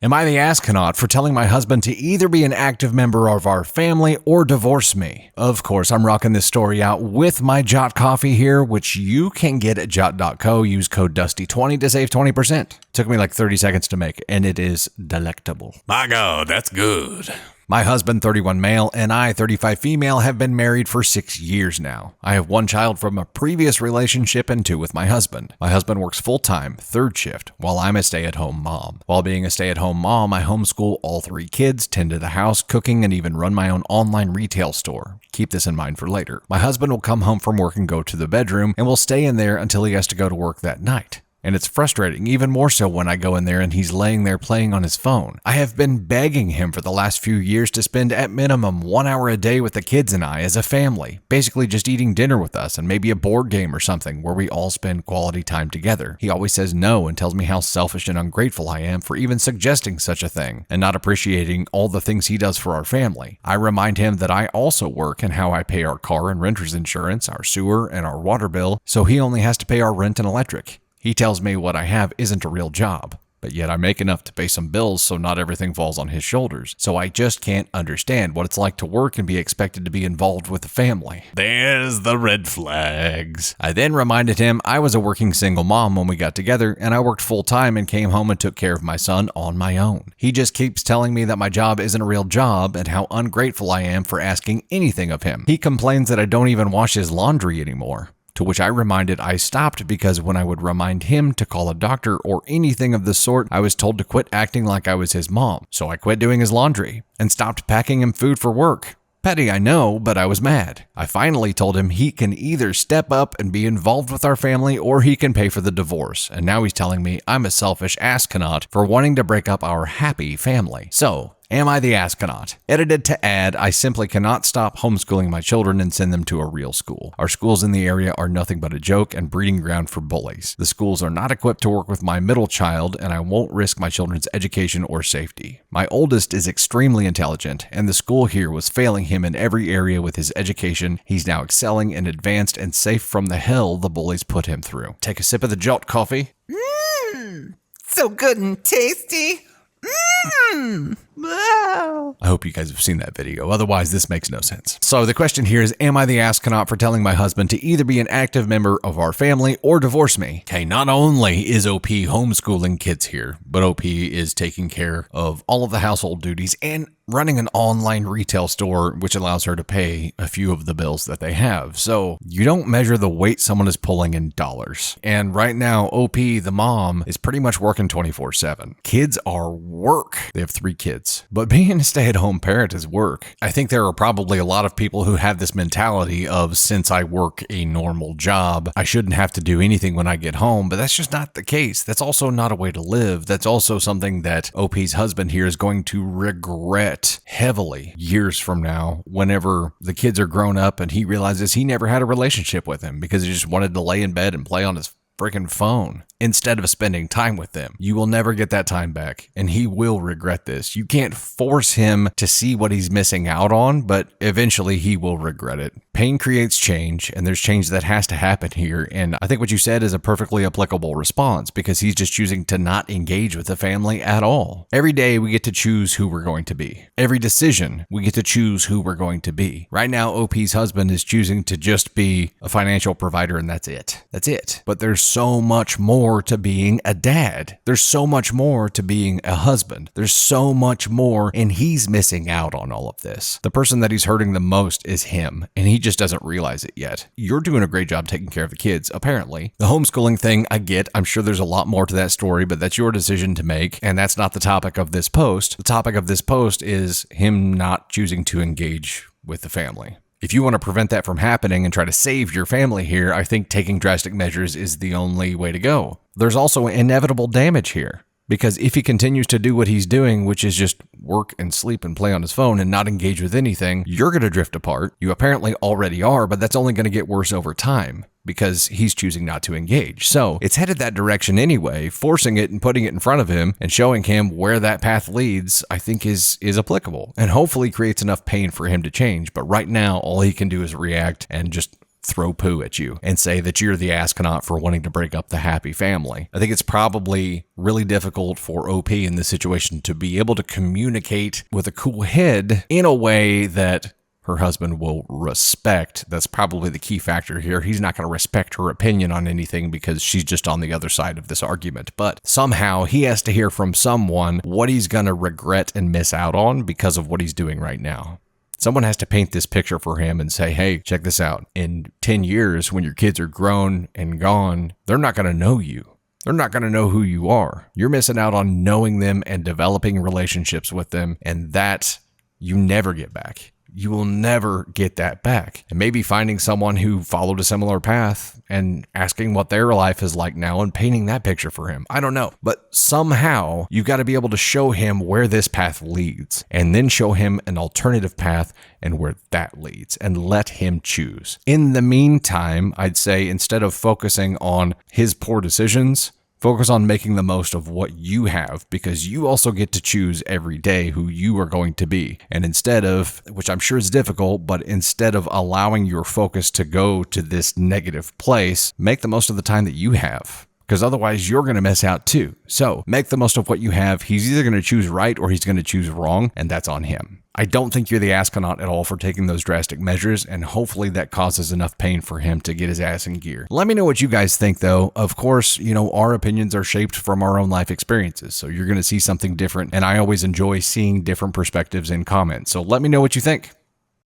Am I the astronaut for telling my husband to either be an active member of our family or divorce me? Of course, I'm rocking this story out with my Jot coffee here, which you can get at jot.co. Use code DUSTY20 to save 20%. Took me like 30 seconds to make, and it is delectable. My God, that's good. My husband, 31 male, and I, 35 female, have been married for 6 years now. I have 1 child from a previous relationship and 2 with my husband. My husband works full-time, 3rd shift, while I'm a stay-at-home mom. While being a stay-at-home mom, I homeschool all 3 kids, tend to the house, cooking, and even run my own online retail store. Keep this in mind for later. My husband will come home from work and go to the bedroom, and will stay in there until he has to go to work that night. And it's frustrating, even more so when I go in there and he's laying there playing on his phone. I have been begging him for the last few years to spend at minimum 1 hour a day with the kids and I as a family, basically just eating dinner with us and maybe a board game or something where we all spend quality time together. He always says no and tells me how selfish and ungrateful I am for even suggesting such a thing and not appreciating all the things he does for our family. I remind him that I also work and how I pay our car and renter's insurance, our sewer, and our water bill, so he only has to pay our rent and electric. He tells me what I have isn't a real job, but yet I make enough to pay some bills so not everything falls on his shoulders. So I just can't understand what it's like to work and be expected to be involved with the family. There's the red flags. I then reminded him I was a working single mom when we got together, and I worked full-time and came home and took care of my son on my own. He just keeps telling me that my job isn't a real job and how ungrateful I am for asking anything of him. He complains that I don't even wash his laundry anymore. To which I reminded I stopped because when I would remind him to call a doctor or anything of the sort, I was told to quit acting like I was his mom. So I quit doing his laundry and stopped packing him food for work. Petty, I know, but I was mad. I finally told him he can either step up and be involved with our family or he can pay for the divorce. And now he's telling me I'm a selfish astronaut for wanting to break up our happy family. So, am I the astronaut? Edited to add, I simply cannot stop homeschooling my children and send them to a real school. Our schools in the area are nothing but a joke and breeding ground for bullies. The schools are not equipped to work with my middle child, and I won't risk my children's education or safety. My oldest is extremely intelligent, and the school here was failing him in every area with his education. He's now excelling and advanced and safe from the hell the bullies put him through. Take a sip of the Jot coffee. So good and tasty. Wow. I hope you guys have seen that video. Otherwise, this makes no sense. So the question here is, am I the astronaut for telling my husband to either be an active member of our family or divorce me? Okay, not only is OP homeschooling kids here, but OP is taking care of all of the household duties and running an online retail store, which allows her to pay a few of the bills that they have. So you don't measure the weight someone is pulling in dollars. And right now, OP, the mom, is pretty much working 24/7. Kids are work. They have 3 kids. But being a stay-at-home parent is work. I think there are probably a lot of people who have this mentality of, since I work a normal job, I shouldn't have to do anything when I get home. But that's just not the case. That's also not a way to live. That's also something that OP's husband here is going to regret heavily years from now whenever the kids are grown up and he realizes he never had a relationship with him because he just wanted to lay in bed and play on his freaking phone instead of spending time with them. You will never get that time back, and he will regret this. You can't force him to see what he's missing out on, but eventually he will regret it. Pain creates change, and there's change that has to happen here, and I think what you said is a perfectly applicable response because he's just choosing to not engage with the family at all. Every day we get to choose who we're going to be. Every decision we get to choose who we're going to be. Right now, OP's husband is choosing to just be a financial provider, and that's it. That's it. But there's so much more to being a dad. There's so much more to being a husband. There's so much more, and he's missing out on all of this. The person that he's hurting the most is him, and he just doesn't realize it yet. You're doing a great job taking care of the kids, apparently. The homeschooling thing, I get. I'm sure there's a lot more to that story, but that's your decision to make, and that's not the topic of this post. The topic of this post is him not choosing to engage with the family. If you want to prevent that from happening and try to save your family here, I think taking drastic measures is the only way to go. There's also inevitable damage here. Because if he continues to do what he's doing, which is just work and sleep and play on his phone and not engage with anything, you're going to drift apart. You apparently already are, but that's only going to get worse over time because he's choosing not to engage. So it's headed that direction anyway. Forcing it and putting it in front of him and showing him where that path leads, I think is applicable and hopefully creates enough pain for him to change. But right now, all he can do is react and just throw poo at you and say that you're the astronaut for wanting to break up the happy family. I think it's probably really difficult for OP in this situation to be able to communicate with a cool head in a way that her husband will respect. That's probably the key factor here. He's not going to respect her opinion on anything because she's just on the other side of this argument. But somehow he has to hear from someone what he's going to regret and miss out on because of what he's doing right now. Someone has to paint this picture for him and say, hey, check this out. In 10 years, when your kids are grown and gone, they're not going to know you. They're not going to know who you are. You're missing out on knowing them and developing relationships with them, and that you never get back. You will never get that back. And maybe finding someone who followed a similar path and asking what their life is like now and painting that picture for him. I don't know. But somehow you've got to be able to show him where this path leads and then show him an alternative path and where that leads and let him choose. In the meantime, I'd say instead of focusing on his poor decisions, focus on making the most of what you have, because you also get to choose every day who you are going to be. And instead of, which I'm sure is difficult, but instead of allowing your focus to go to this negative place, make the most of the time that you have. Because otherwise you're going to miss out too. So make the most of what you have. He's either going to choose right or he's going to choose wrong, and that's on him. I don't think you're the astronaut at all for taking those drastic measures, and hopefully that causes enough pain for him to get his ass in gear. Let me know what you guys think, though. Of course, our opinions are shaped from our own life experiences, so you're going to see something different, and I always enjoy seeing different perspectives in comments. So let me know what you think.